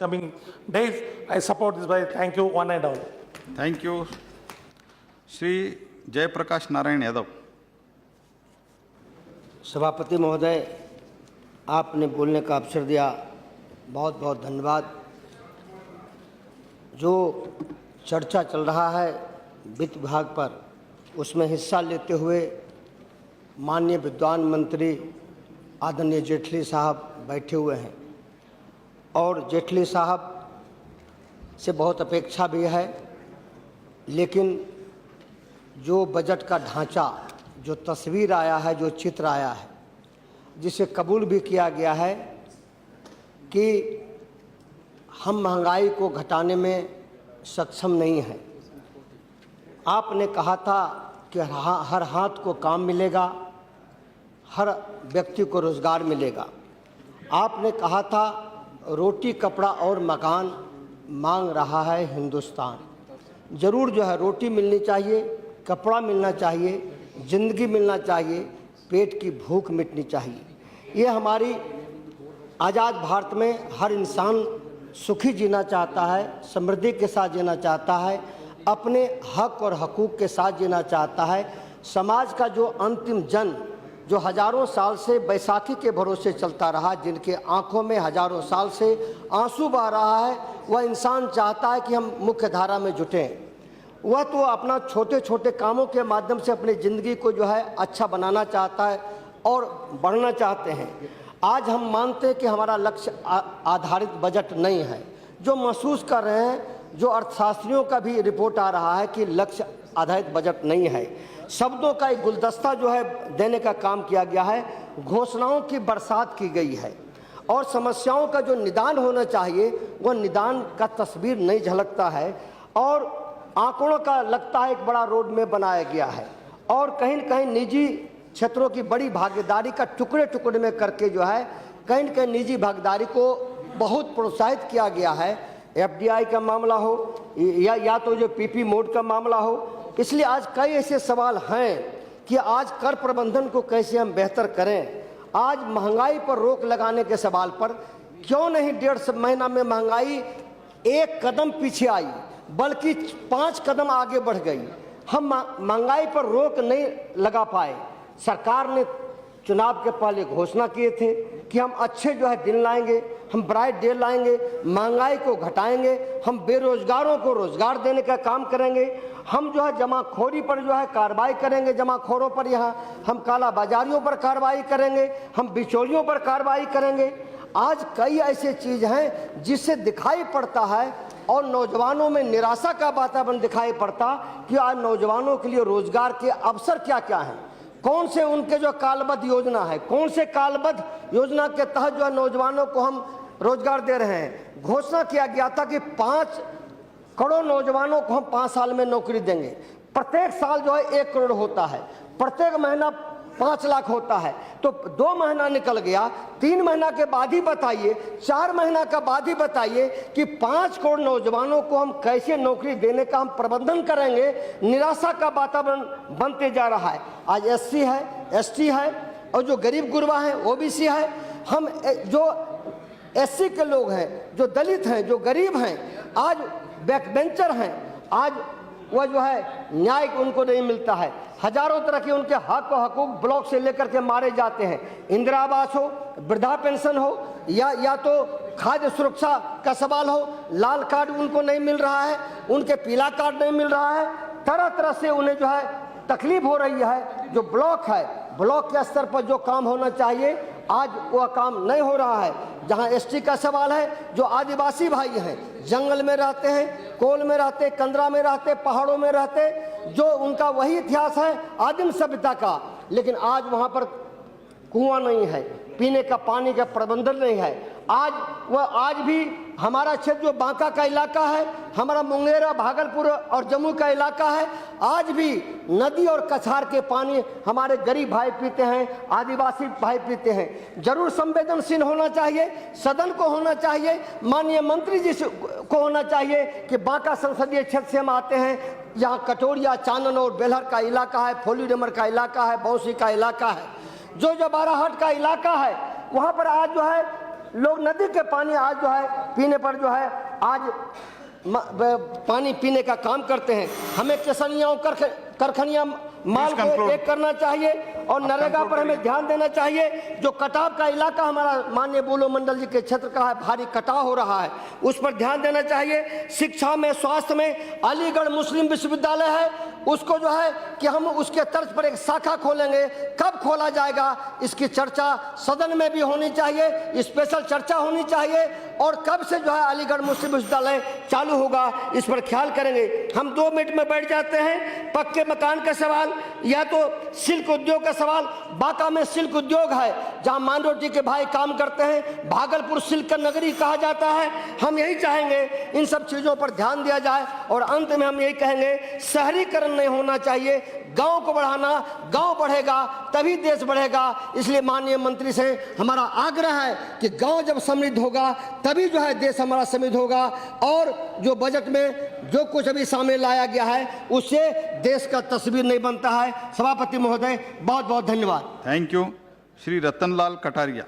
coming days. I support this budget. Thank you, one and all. Thank you. Shri Jayaprakash Narayan Yadav. सभापति महोदय, आपने बोलने का अवसर दिया, बहुत बहुत धन्यवाद। जो चर्चा चल रहा है वित्त विभाग पर, उसमें हिस्सा लेते हुए माननीय विद्वान मंत्री आदरणीय जेटली साहब बैठे हुए हैं और जेटली साहब से बहुत अपेक्षा भी है, लेकिन जो बजट का ढांचा, जो तस्वीर आया है, जो चित्र आया है, जिसे कबूल भी किया गया है कि हम महंगाई को घटाने में सक्षम नहीं हैं। आपने कहा था कि हर हाथ को काम मिलेगा, हर व्यक्ति को रोज़गार मिलेगा। आपने कहा था रोटी कपड़ा और मकान मांग रहा है हिंदुस्तान। ज़रूर जो है रोटी मिलनी चाहिए, कपड़ा मिलना चाहिए, ज़िंदगी मिलना चाहिए, पेट की भूख मिटनी चाहिए। ये हमारी आज़ाद भारत में हर इंसान सुखी जीना चाहता है, समृद्धि के साथ जीना चाहता है, अपने हक और हकूक़ के साथ जीना चाहता है। समाज का जो अंतिम जन जो हज़ारों साल से बैसाखी के भरोसे चलता रहा, जिनके आंखों में हज़ारों साल से आंसू बह रहा है, वह इंसान चाहता है कि हम मुख्य धारा में जुटें। वह तो अपना छोटे छोटे कामों के माध्यम से अपनी ज़िंदगी को जो है अच्छा बनाना चाहता है और बढ़ना चाहते हैं। आज हम मानते हैं कि हमारा लक्ष्य आधारित बजट नहीं है। जो महसूस कर रहे हैं, जो अर्थशास्त्रियों का भी रिपोर्ट आ रहा है कि लक्ष्य आधारित बजट नहीं है। शब्दों का एक गुलदस्ता जो है देने का काम किया गया है, घोषणाओं की बरसात की गई है और समस्याओं का जो निदान होना चाहिए वह निदान का तस्वीर नहीं झलकता है और आंकड़ों का लगता है एक बड़ा रोड मैप बनाया गया है और कहीं न कहीं निजी क्षेत्रों की बड़ी भागीदारी का टुकड़े टुकड़े में करके जो है कहीं न कहीं निजी भागीदारी को बहुत प्रोत्साहित किया गया है। एफडीआई का मामला हो या तो जो पीपी मोड का मामला हो। इसलिए आज कई ऐसे सवाल हैं कि आज कर प्रबंधन को कैसे हम बेहतर करें। आज महंगाई पर रोक लगाने के सवाल पर क्यों नहीं 1.5 महीना में महंगाई एक कदम पीछे आई बल्कि 5 कदम आगे बढ़ गई। हम महंगाई पर रोक नहीं लगा पाए। सरकार ने चुनाव के पहले घोषणा किए थे कि हम अच्छे जो है दिन लाएंगे, हम ब्राइट डे लाएंगे, महंगाई को घटाएंगे, हम बेरोजगारों को रोजगार देने का काम करेंगे, हम जो है जमाखोरी पर जो है कार्रवाई करेंगे, जमाखोरों पर यहाँ हम काला बाजारियों पर कार्रवाई करेंगे, हम बिचौलियों पर कार्रवाई करेंगे। आज कई ऐसे चीज़ हैं जिससे दिखाई पड़ता है और नौजवानों में निराशा का वातावरण दिखाई पड़ता कि आज नौजवानों के लिए रोजगार के अवसर क्या क्या हैं, कौन से उनके जो कालबद्ध योजना है, कौन से कालबद्ध योजना के तहत जो है नौजवानों को हम रोजगार दे रहे हैं। घोषणा किया गया था कि 5 करोड़ नौजवानों को हम 5 साल में नौकरी देंगे। प्रत्येक साल जो है 1 करोड़ होता है, प्रत्येक महीना 5 लाख होता है। तो 2 महीना निकल गया, 3 महीना के बाद ही बताइए, 4 महीना का बाद ही बताइए कि 5 करोड़ नौजवानों को हम कैसे नौकरी देने का हम प्रबंधन करेंगे। निराशा का वातावरण बनते जा रहा है। आज एससी है, एसटी है और जो गरीब गुरबा है ओबीसी है। हम जो एससी के लोग हैं, जो दलित हैं, जो गरीब हैं, आज बैकबेंचर हैं, आज वह जो है न्याय उनको नहीं मिलता है। हजारों तरह के उनके हक और हकूक ब्लॉक से लेकर के मारे जाते हैं। इंदिरा आवास हो, वृद्धा पेंशन हो या तो खाद्य सुरक्षा का सवाल हो, लाल कार्ड उनको नहीं मिल रहा है, उनके पीला कार्ड नहीं मिल रहा है। तरह तरह से उन्हें जो है तकलीफ हो रही है। जो ब्लॉक है, ब्लॉक के स्तर पर जो काम होना चाहिए आज वह काम नहीं हो रहा है। जहां एसटी का सवाल है, जो आदिवासी भाई हैं, जंगल में रहते हैं, कोल में रहते, कंदरा में रहते, पहाड़ों में रहते, जो उनका वही इतिहास है आदिम सभ्यता का, लेकिन आज वहां पर कुआं नहीं है, पीने का पानी का प्रबंधन नहीं है। आज भी हमारा क्षेत्र जो बांका का इलाका है, हमारा मुंगेर, भागलपुर और जम्मू का इलाका है, आज भी नदी और कछार के पानी हमारे गरीब भाई पीते हैं, आदिवासी भाई पीते हैं। जरूर संवेदनशील होना चाहिए, सदन को होना चाहिए, माननीय मंत्री जी को होना चाहिए कि बांका संसदीय क्षेत्र से हम आते हैं, यहाँ कटोरिया, चानन और बेलहर का इलाका है, फोलीडमर का इलाका है, बौसी का इलाका है, जो बाराहाट का इलाका है, वहाँ पर आज जो है लोग नदी के पानी आज जो है पीने पर जो है आज पानी पीने का काम करते हैं। हमें केसनियाओं करखनिया माल को एक करना चाहिए और नरेगा पर हमें ध्यान देना चाहिए। जो कटाव का इलाका हमारा माननीय बुलो मंडल जी के क्षेत्र का है, भारी कटाव हो रहा है, उस पर ध्यान देना चाहिए। शिक्षा में, स्वास्थ्य में अलीगढ़ मुस्लिम विश्वविद्यालय है, उसको जो है कि हम उसके तर्ज पर एक शाखा खोलेंगे। कब खोला जाएगा इसकी चर्चा सदन में भी होनी चाहिए, स्पेशल चर्चा होनी चाहिए। और कब से जो है अलीगढ़ मुस्लिम विश्वविद्यालय चालू होगा इस पर ख्याल करेंगे। हम 2 मिनट में बैठ जाते हैं। पक्के मकान का सवाल या तो सिल्क उद्योग का सवाल। बांका में सिल्क उद्योग है जहां माइनॉरिटी के भाई काम करते हैं, भागलपुर सिल्क का नगरी कहा जाता है। हम यही चाहेंगे इन सब चीजों पर ध्यान दिया जाए। और अंत में हम यही कहेंगे, शहरीकरण नहीं होना चाहिए, गांव को बढ़ाना, गांव बढ़ेगा तभी देश बढ़ेगा। इसलिए माननीय मंत्री से हमारा आग्रह है कि गांव जब समृद्ध होगा तभी जो है देश हमारा समृद्ध होगा। और जो बजट में जो कुछ अभी सामने लाया गया है उससे देश का तस्वीर नहीं बनता है। सभापति महोदय बहुत बहुत धन्यवाद। Thank you. श्री रतनलाल कटारिया।